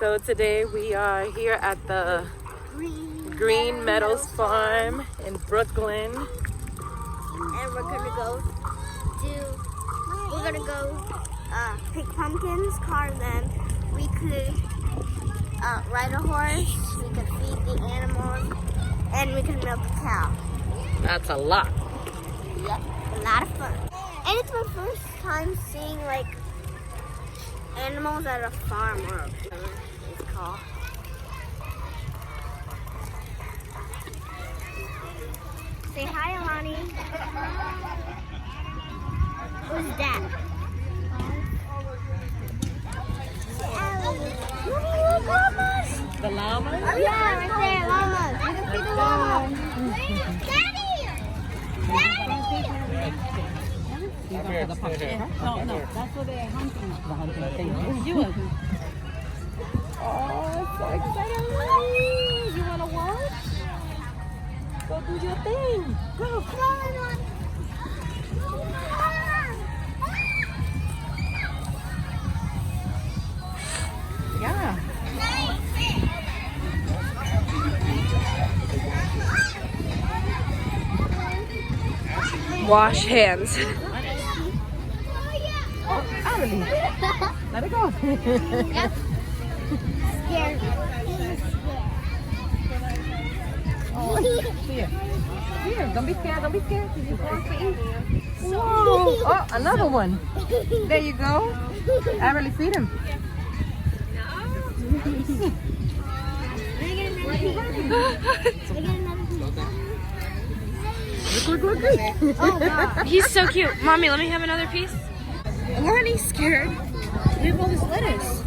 So today we are here at the Green Meadows Farm in Brooklyn. And we're gonna go pick pumpkins, carve them. We could ride a horse, we could feed the animals, and we could milk a cow. That's a lot. Yep, a lot of fun. And it's my first time seeing like animals at a farm or whatever it's called. Say hi, Alani. Who's that? The llamas? Yeah, right there, llamas. You can see the llamas. Daddy! Daddy! No, that's what they're hunting. The hunting thing. Oh, so excited. You want to watch? Go do your thing. Go. Come on. Yeah. Wash hands. Oh, Emily. Let it go. Yep. Scared. Oh, here, don't be scared, don't be scared. You want to eat. Whoa. Oh, another one. There you go. Emily, feed him. Look. Oh, God. He's so cute. Mommy, let me have another piece. Alani's scared. We have all this lettuce.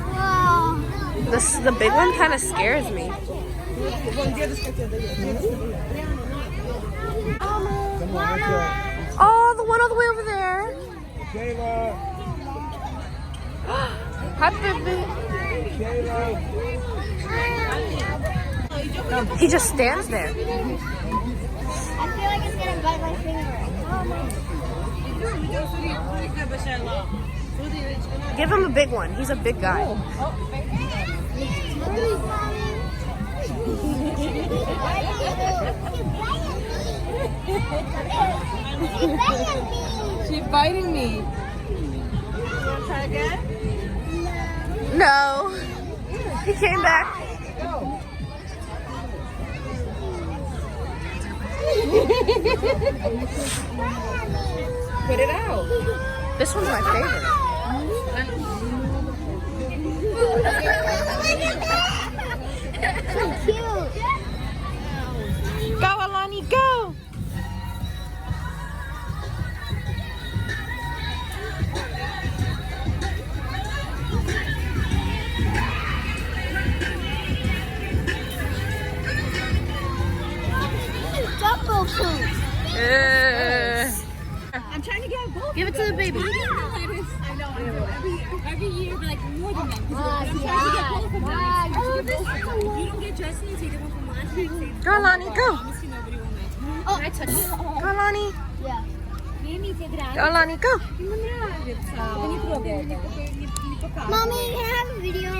Whoa. The big one kind of scares me. Oh, the one all the way over there. Hi, baby. He just stands there. I feel like it's gonna bite my finger. Give him a big one. He's a big guy. She's biting me. You want to try again? No. He came back. Go. Put it out. This one's my favorite. So cute. Go, Alani, go. Jumbo poop. I'm trying to get both. Give it to the baby. I know. Every year, like more than that. Oh, this is You don't get dressed and you take it one from last week. Go, Alani, go. Honestly, nobody will match. Oh, I touch it. Go, Alani. yeah. Go, Alani, go. Mommy, can I have a video?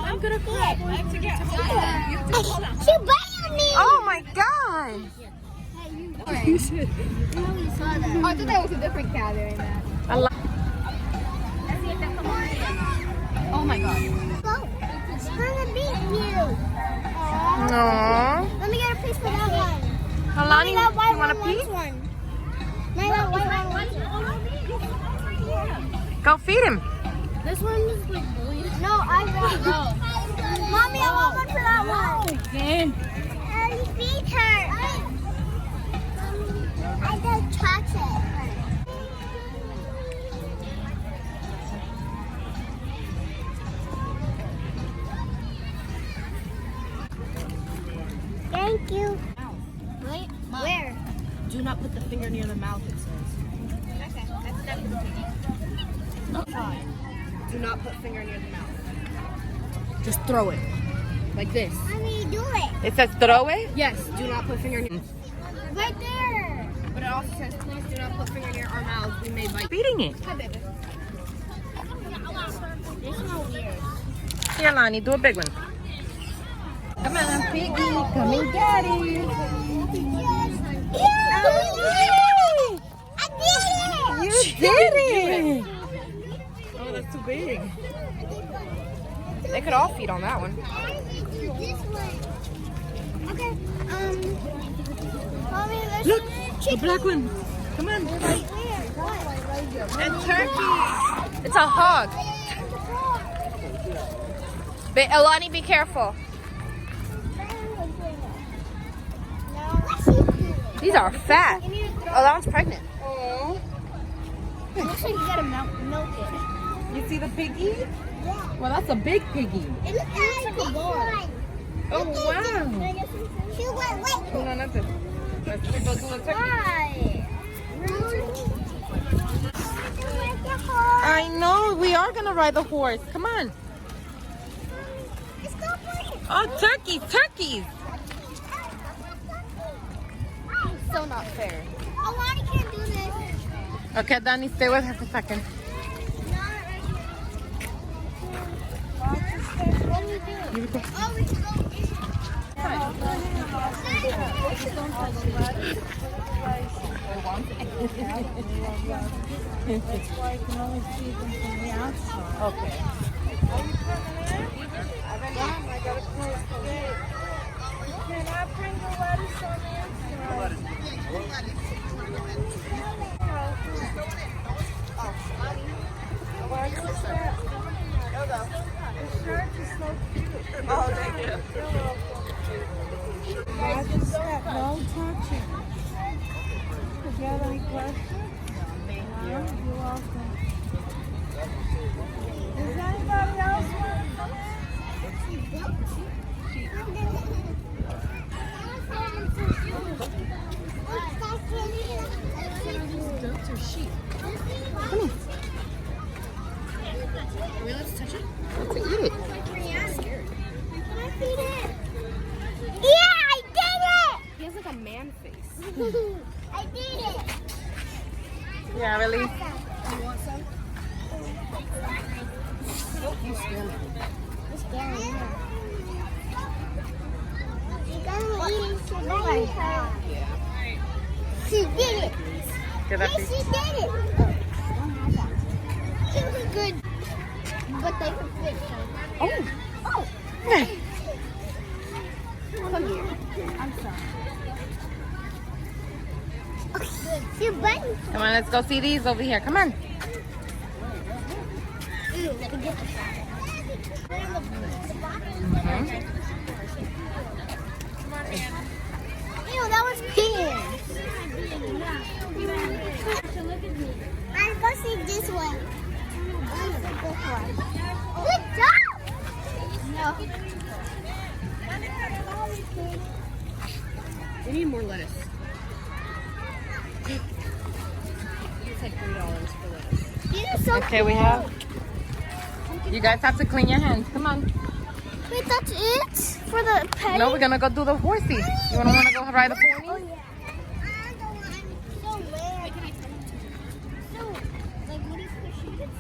I'm gonna go. I have to get hold on. You have to hold on. She biting me. Oh my God. You saw that. Oh, I thought that was a different cat doing that. Oh my God. Go. It's gonna beat you. Aww. Let me get a piece for that one. Alani, That white you want a one piece? wants one. Mommy, that white one. Go feed him. This one is like blue. No, I got Mommy, I want one for that one. Again. Let me feed her. I just touch it. Thank you. Wait, where? Do not put the finger near the mouth, it says. Okay, that's definitely. Do not put finger near the mouth. Just throw it. Like this. How do you do it? It says throw it? Yes, do not put finger near. Right there. But it also says please do not put finger near our mouths. We may bite. Feeding it. Hi, baby. They smell weird. Here, Lonnie, do a big one. Come on, piggy, come and get it. You did it. Oh, that's too big. They could all feed on that one. Okay. Mommy, let's Look, the black one. Come on. And turkey. It's a hog. Elani, be careful. These are fat. Oh, that one's pregnant. Oh. It looks like you gotta milk it. You see the piggy? Well, that's a big piggy. It looks like a boy. Oh, wow. Wait. No, nothing. Let's go do the turkey. Why? I know. We are going to ride the horse. Come on. Oh, turkeys. Turkeys. So not fair. Alani can't do this. Okay, Danny, stay with her for a second. What do we do? You go. Oh, we can go Okay. Oh, thank you. No touching. If you have any questions, you're welcome. Does anybody else want to come Goats or sheep? Are we allowed to touch it? Let's eat it. I'm scared. Yeah, I did it! He has like a man face. I did it! Yeah, really? You want some? You scare me. It's scary. You're gonna eat it tonight. Yeah. She did it! Get that Yes, piece. she did it! She was good. But they could fix her. Oh, Oh! come here. I'm sorry. Okay. Your button. Come on, let's go see these over here. Come on. Ew, let me get the shot. Ew, that was pink. Let's go see this one. Good job! No. We need more lettuce. It's like $3 for lettuce. These are so Okay, we have. You guys have to clean your hands. Come on. Wait, that's it? For the petting? No, we're gonna go do the horsey. You wanna go ride the pony? Oh, yeah. I don't want so weird. So, like, what if the sheep?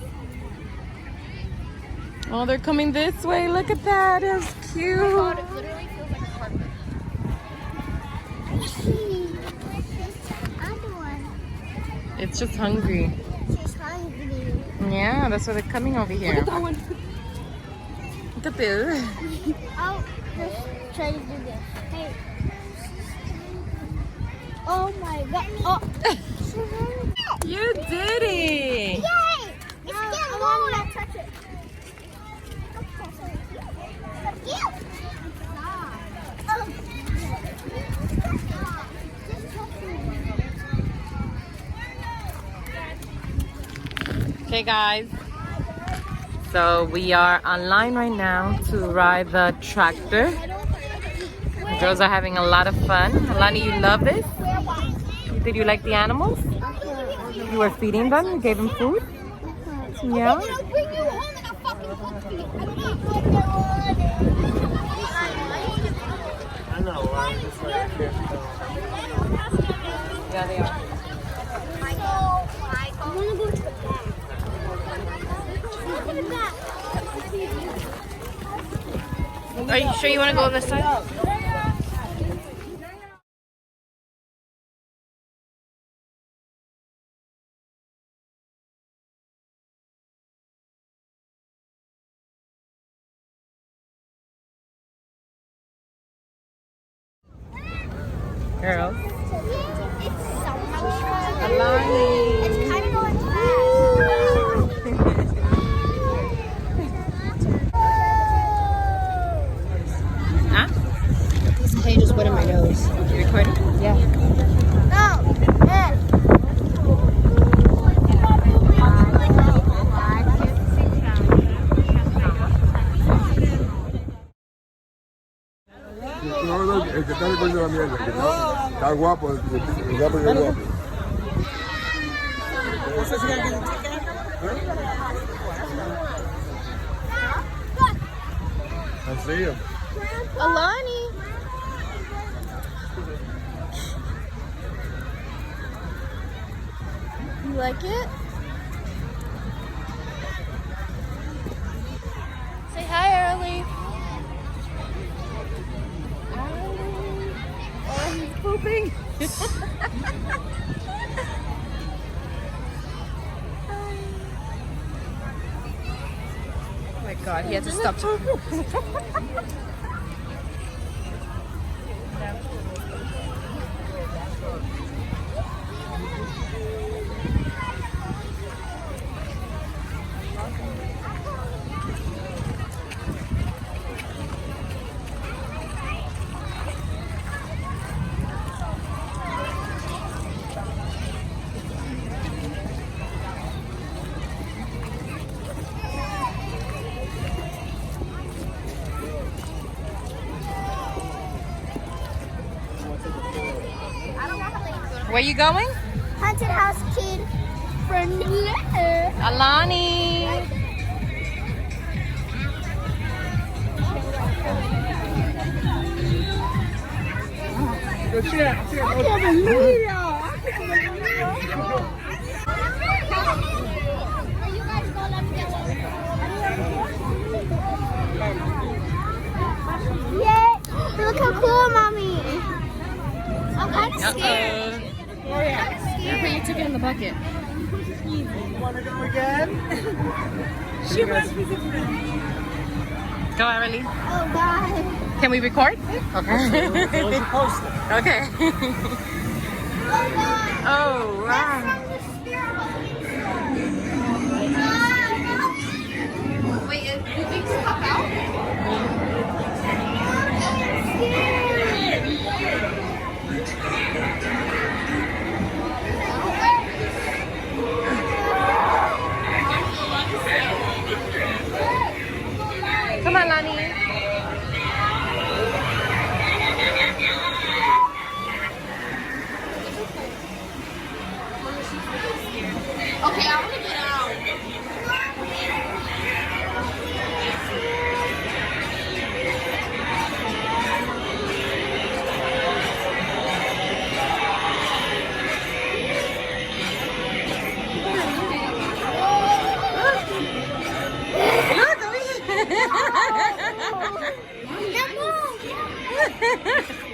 Oh, they're coming this way. Look at that. It's cute. It literally feels like a carpet. Other one. It's just hungry. She's hungry. Yeah, that's why they're coming over here. Look at that one. Look at this. Oh, let's try to do this. Hey. Oh my god. Oh. You did it. Yay! It's getting lower. I'll touch it. Cute. Okay, guys. So we are online right now to ride the tractor. The girls are having a lot of fun. Alani, you love this? Did you like the animals? You were feeding them? You gave them food? Yeah? I'll bring you home and I'll fucking hook you. I know, right? It's like, Yeah, they are. I want to go to the back. Look at the back. Are you sure you want to go on this side? Girls. It's so much fun. Alani. It's kind of going fast. Huh? This cage is wet in my nose. You recording? Yeah. No. No, no, el que está recogiendo la mierda, el que está guapo, el guapo y el guapo. I see him. Alani. You like it? Say hi, Early. Oh, he's pooping. Oh my god, he had to stop. Where you going? Haunted house kid from here. Alani. Yay! Look how cool, mommy. I'm kind of scared. Put your ticket in the bucket. Want to go again? Go, Emily. Oh God. Can we record? Okay. Okay. Oh God. Oh, wow. That's from the spirit. Wait, do things pop out? Come on, Lani. Okay, I want to get out.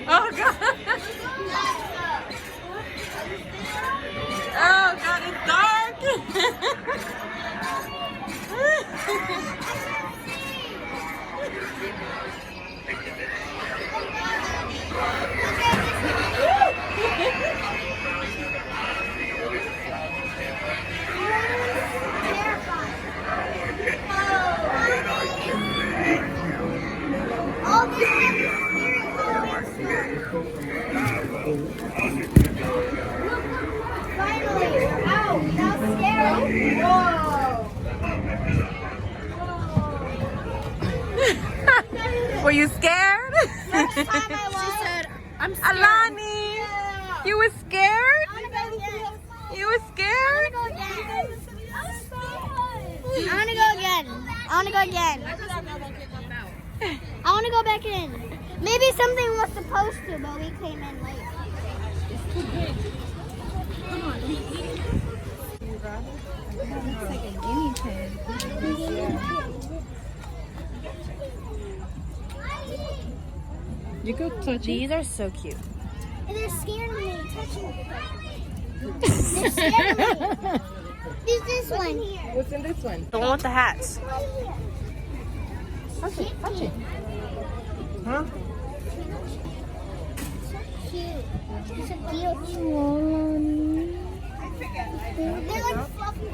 Oh, God. Oh, God, it's dark. All these finally, out without scaring. Were you scared? First time I was. She said, I'm scared. Alani, you were scared? I want to go again. You were scared? I want to go again. I want to go again. I want to go back in. Maybe something was supposed to, but we came in late. Looks like a guinea pig. You could touch it. These are so cute. And they're scaring me. Touching me. They're scaring me. Who's this one? What's in this one? The one with the hats. Touch it. Touch it. Huh? Cute. It's a cute. They're like fluffy.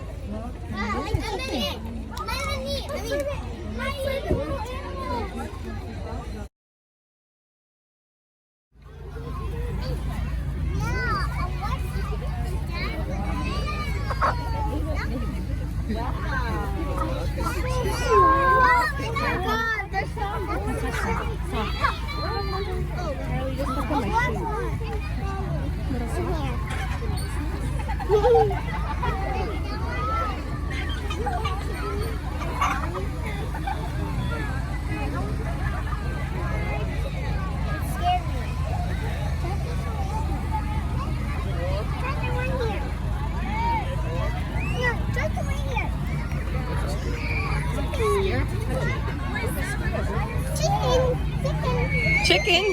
Chicken.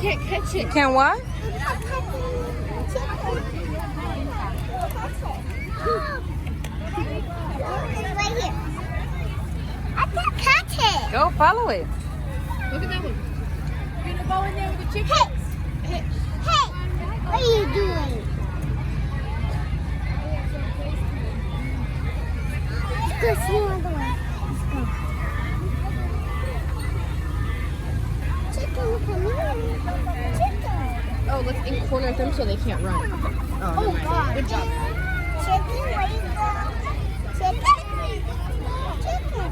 Can't catch it. Can what? Right here. I can't catch it. Go follow it. Look at that one. You gonna go in there with the chicken? Hey, what are you doing? Let's go see another one. Chicken, come here. Chicken. Oh, let's corner them so they can't run. Oh, God. Good job. Chicken, where you go? Chicken. Chicken.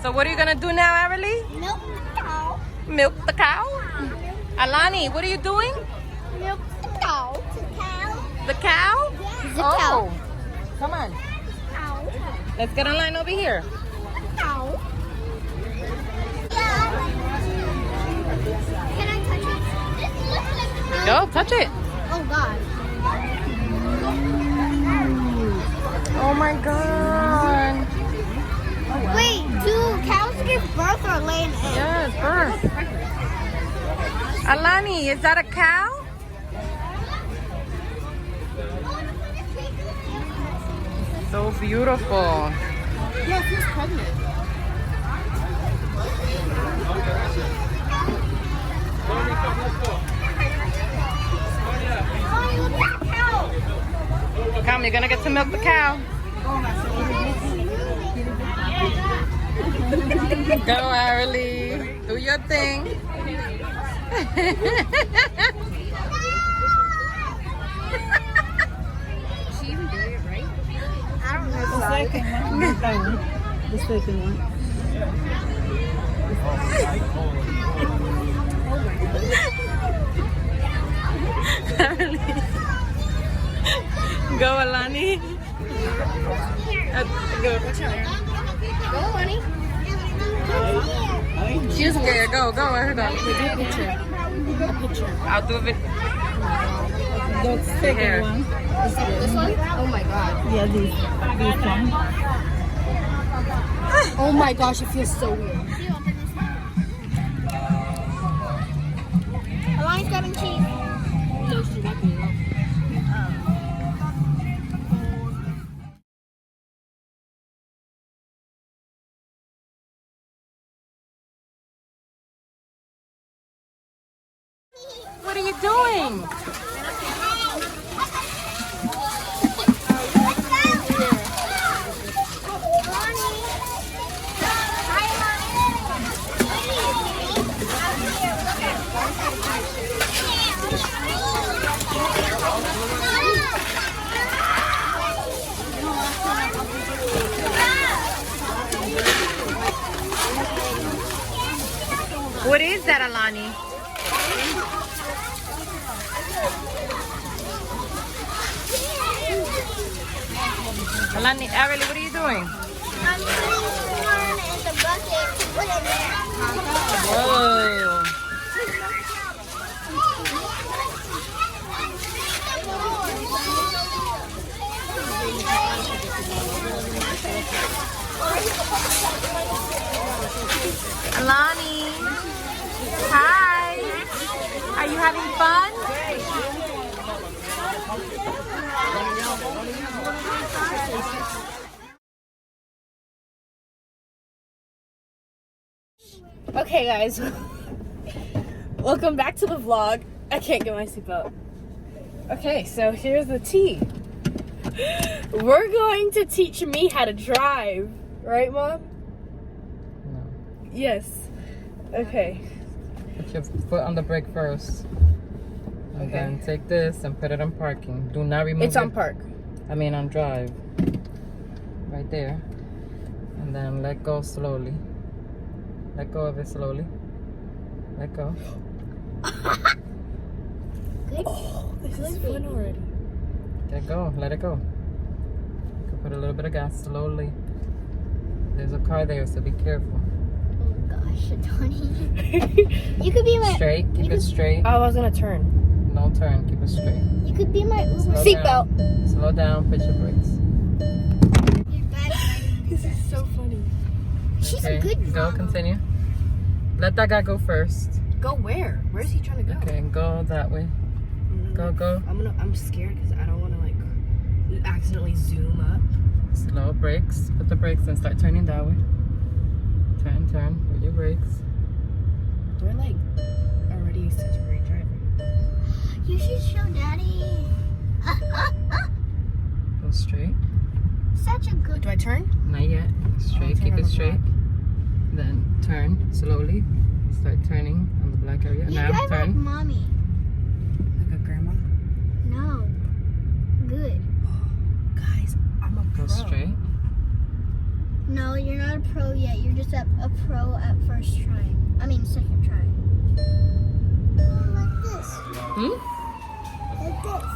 So what are you gonna do now, Everly? Milk cow. Milk the cow? Alani, what are you doing? Milk the cow. The cow? The Oh, cow. come on. Cow. Let's get in line over here. Cow. Can I touch it? This looks like a cow. Go, touch it. Oh, God. Oh my God. Wait, do cows give birth or lay an egg? Yes, birth. Alani, is that a cow? So beautiful. Yeah, she's pregnant. Come, you're gonna get to milk the cow. Go, Arlie. Do your thing. She even did it right? I don't know. The second one. Arlie. Go, Alani. Go. Go, honey. She's scared. Go, go. Her go. A picture. I'll do it. The second Here. one. This one? Oh my God. Yeah, this one. Oh my gosh, it feels so weird. Alani's grabbing cheese. No, she's not doing it. What are you doing? What is that, Alani? Alani, Arely, what are you doing? I'm putting corn in the bucket to put in there. Whoa. Alani. Hi. Are you having fun? Okay, guys. Welcome back to the vlog. I can't get my seatbelt. Okay, so here's the tea. We're going to teach me how to drive. Right, Mom? No. Yes. Okay. Put your foot on the brake first. And then take this and put it on parking. Do not remove It's on park. I mean on drive. Right there. And then let go slowly. Let go of it slowly. Let go. Oh, this is fun already. Let go. Let it go. You can put a little bit of gas slowly. There's a car there, so be careful. Oh gosh, Tony. You could be my. Straight. Keep it straight. Oh, I was gonna turn. No turn. Keep it straight. You could be my Uber. Seatbelt. Slow down. Put your brakes. This is so funny. She's Okay. a good Go. mama. Continue. Let that guy go first. Go where? Where's he trying to go? Okay. Go that way. Go. Go. I'm scared because I don't want to like accidentally zoom up. Slow brakes. Put the brakes and start turning that way. Turn. Turn. With your brakes. We're like already such a great driver. You should show Daddy. Go straight. Such a good. Do I turn? Not yet. Straight. turn Keep on it the straight. Then turn slowly. Start turning on the black area. You Now drive like turn. mommy. Like a grandma? No. Good. Guys, I'm a Go pro. straight. No, you're not a pro yet. You're just a pro at first try. I mean, second try. Like this. Hmm? Like this.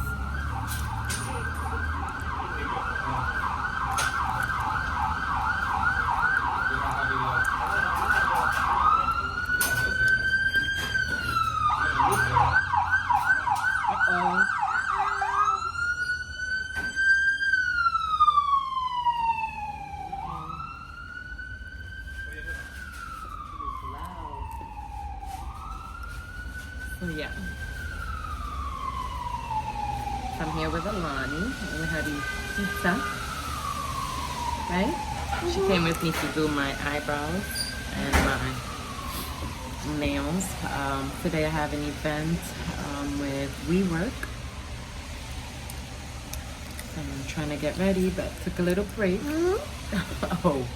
So yeah. I'm here with Alani and we're having pizza. Right? She came with me to do my eyebrows and my nails. Today I have an event with WeWork. I'm trying to get ready, but took a little break. Oh.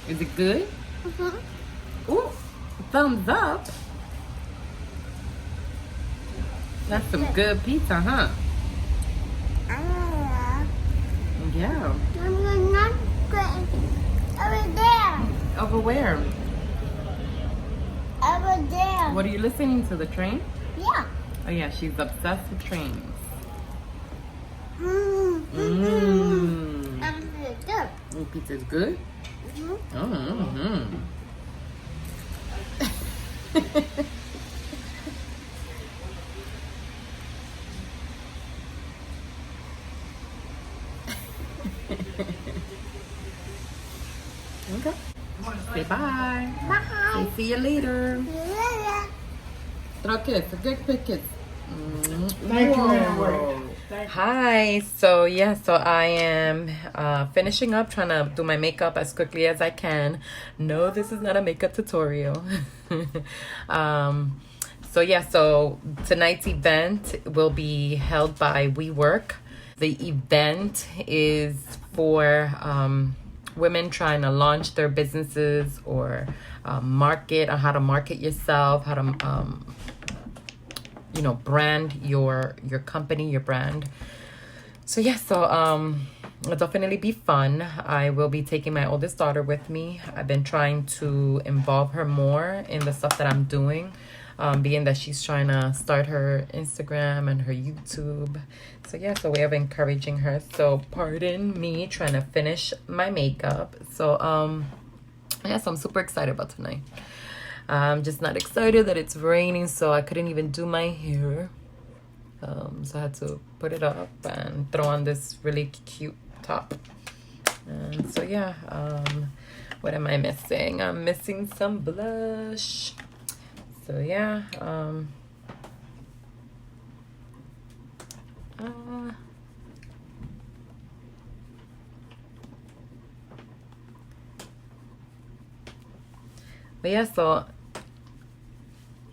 Is it good? Ooh, thumbs up. That's some good pizza, huh? Yeah. I'm not good. Over there. Over where? Over there. What are you listening to? The train? Yeah. Oh yeah, she's obsessed with trains. Mmm. Mmm. Good. Oh, pizza's good? Oh, mm-hmm. Okay. Say bye. Bye. Say see you later. Throw a kiss, a good kiss. Thank you, Hi. So yeah, so I am finishing up, trying to do my makeup as quickly as I can. No, this is not a makeup tutorial. So yeah, so tonight's event will be held by WeWork. The event is for women trying to launch their businesses or market, or how to market yourself, how to brand your company, your brand. So yeah, so it'll definitely be fun. I will be taking my oldest daughter with me. I've been trying to involve her more in the stuff that I'm doing, being that she's trying to start her Instagram and her YouTube. So yeah, it's a way of encouraging her. So pardon me trying to finish my makeup. So Yeah, so I'm super excited about tonight. I'm just not excited that it's raining, so I couldn't even do my hair. So I had to put it up and throw on this really cute top. And so yeah, what am I missing? I'm missing some blush. So yeah, but yeah, so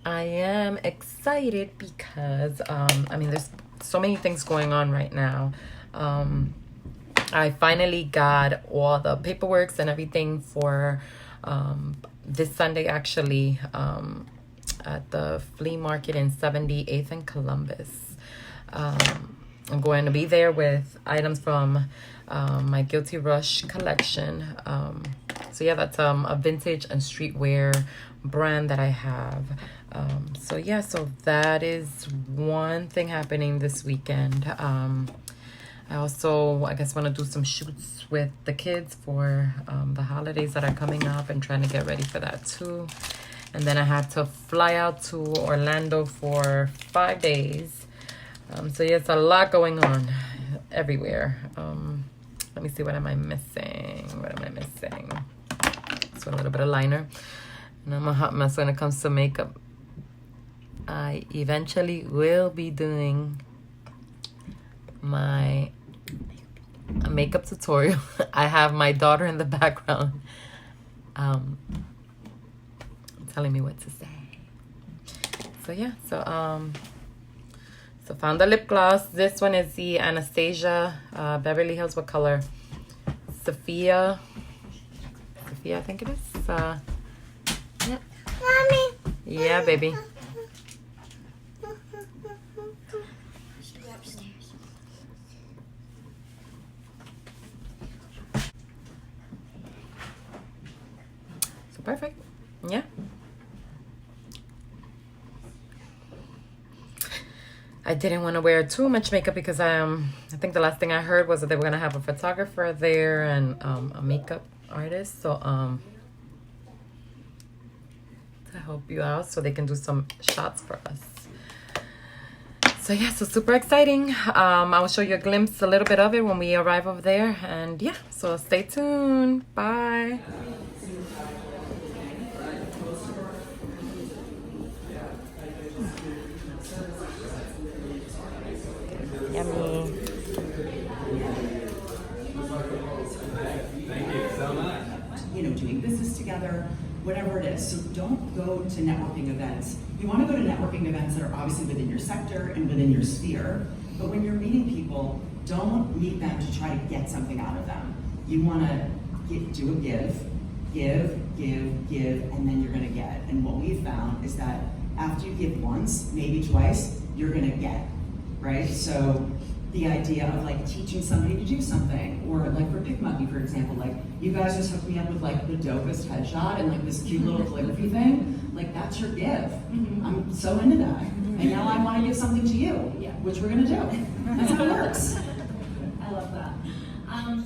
I am excited because I mean, there's so many things going on right now. I finally got all the paperwork and everything for this Sunday, actually, at the flea market in 78th and Columbus. I'm going to be there with items from my Guilty Rush collection. So yeah, that's a vintage and streetwear brand that I have. So yeah, so that is one thing happening this weekend. I also, I guess, want to do some shoots with the kids for the holidays that are coming up and trying to get ready for that too. And then I had to fly out to Orlando for 5 days. So yeah, it's a lot going on everywhere. Let me see, what am I missing? So a little bit of liner. And I'm a hot mess when it comes to makeup. I eventually will be doing my makeup tutorial. I have my daughter in the background telling me what to say. So yeah, so found the lip gloss. This one is the Anastasia Beverly Hills. What color? Sophia, I think it is. Yeah. Mommy. Yeah, baby. So perfect. Yeah. I didn't want to wear too much makeup because I think the last thing I heard was that they were gonna have a photographer there and a makeup artist. So to help you out, so they can do some shots for us. So yeah, so super exciting. I will show you a glimpse, a little bit of it when we arrive over there. And yeah, so stay tuned. Bye. Yummy. You know, doing business together, whatever it is. So don't go to networking events. You want to go to networking events that are obviously within your sector and within your sphere. But when you're meeting people, don't meet them to try to get something out of them. You want to do a give, and then you're going to get. And what we've found is that after you give once, maybe twice, you're going to get. Right? So the idea of like teaching somebody to do something, or like for PicMonkey, for example, like you guys just hooked me up with like the dopest headshot and like this cute little calligraphy thing, like that's your give. I'm so into that. And now I want to give something to you, which we're gonna do. That's how it works. I love that.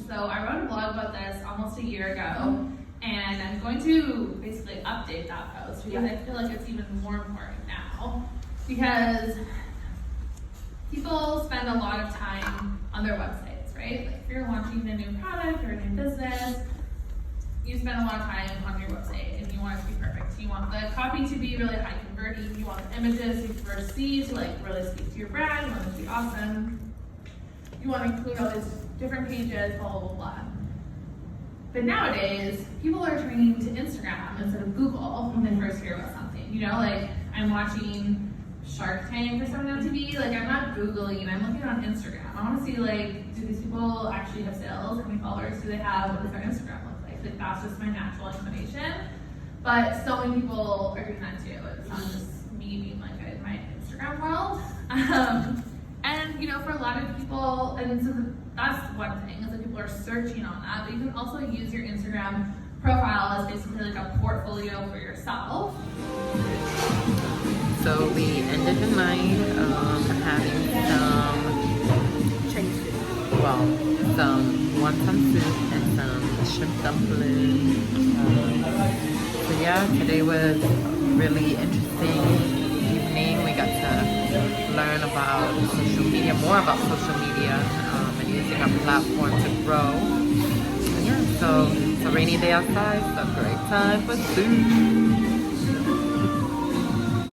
So I wrote a blog about this almost a year ago, and I'm going to basically update that post because I feel like it's even more important now, because people spend a lot of time on their websites, right? Like if you're launching a new product or a new business, you spend a lot of time on your website and you want it to be perfect. You want the copy to be really high converting. You want the images you first see to like really speak to your brand. You want it to be awesome. You want to include all these different pages, blah, blah, blah. But nowadays, people are turning to Instagram instead of Google when they first hear about something. You know, like I'm watching Shark Tank or something on TV, like I'm not Googling, I'm looking on Instagram. I want to see like, do these people actually have sales? How many followers do they have? What does their Instagram look like? Like that's just my natural inclination. But so many people are doing that too. It's not just me being like in my Instagram world. And you know, for a lot of people, and so that's one thing, is that people are searching on that, but you can also use your Instagram profile as basically like a portfolio for yourself. So we ended the night having some Chinese food. Well, some wonton soup and some the shrimp dumplings. So yeah, today was a really interesting evening. We got to learn about social media, more about social media, and using our platform to grow. And yeah, so it's a rainy day outside, so a great time for food.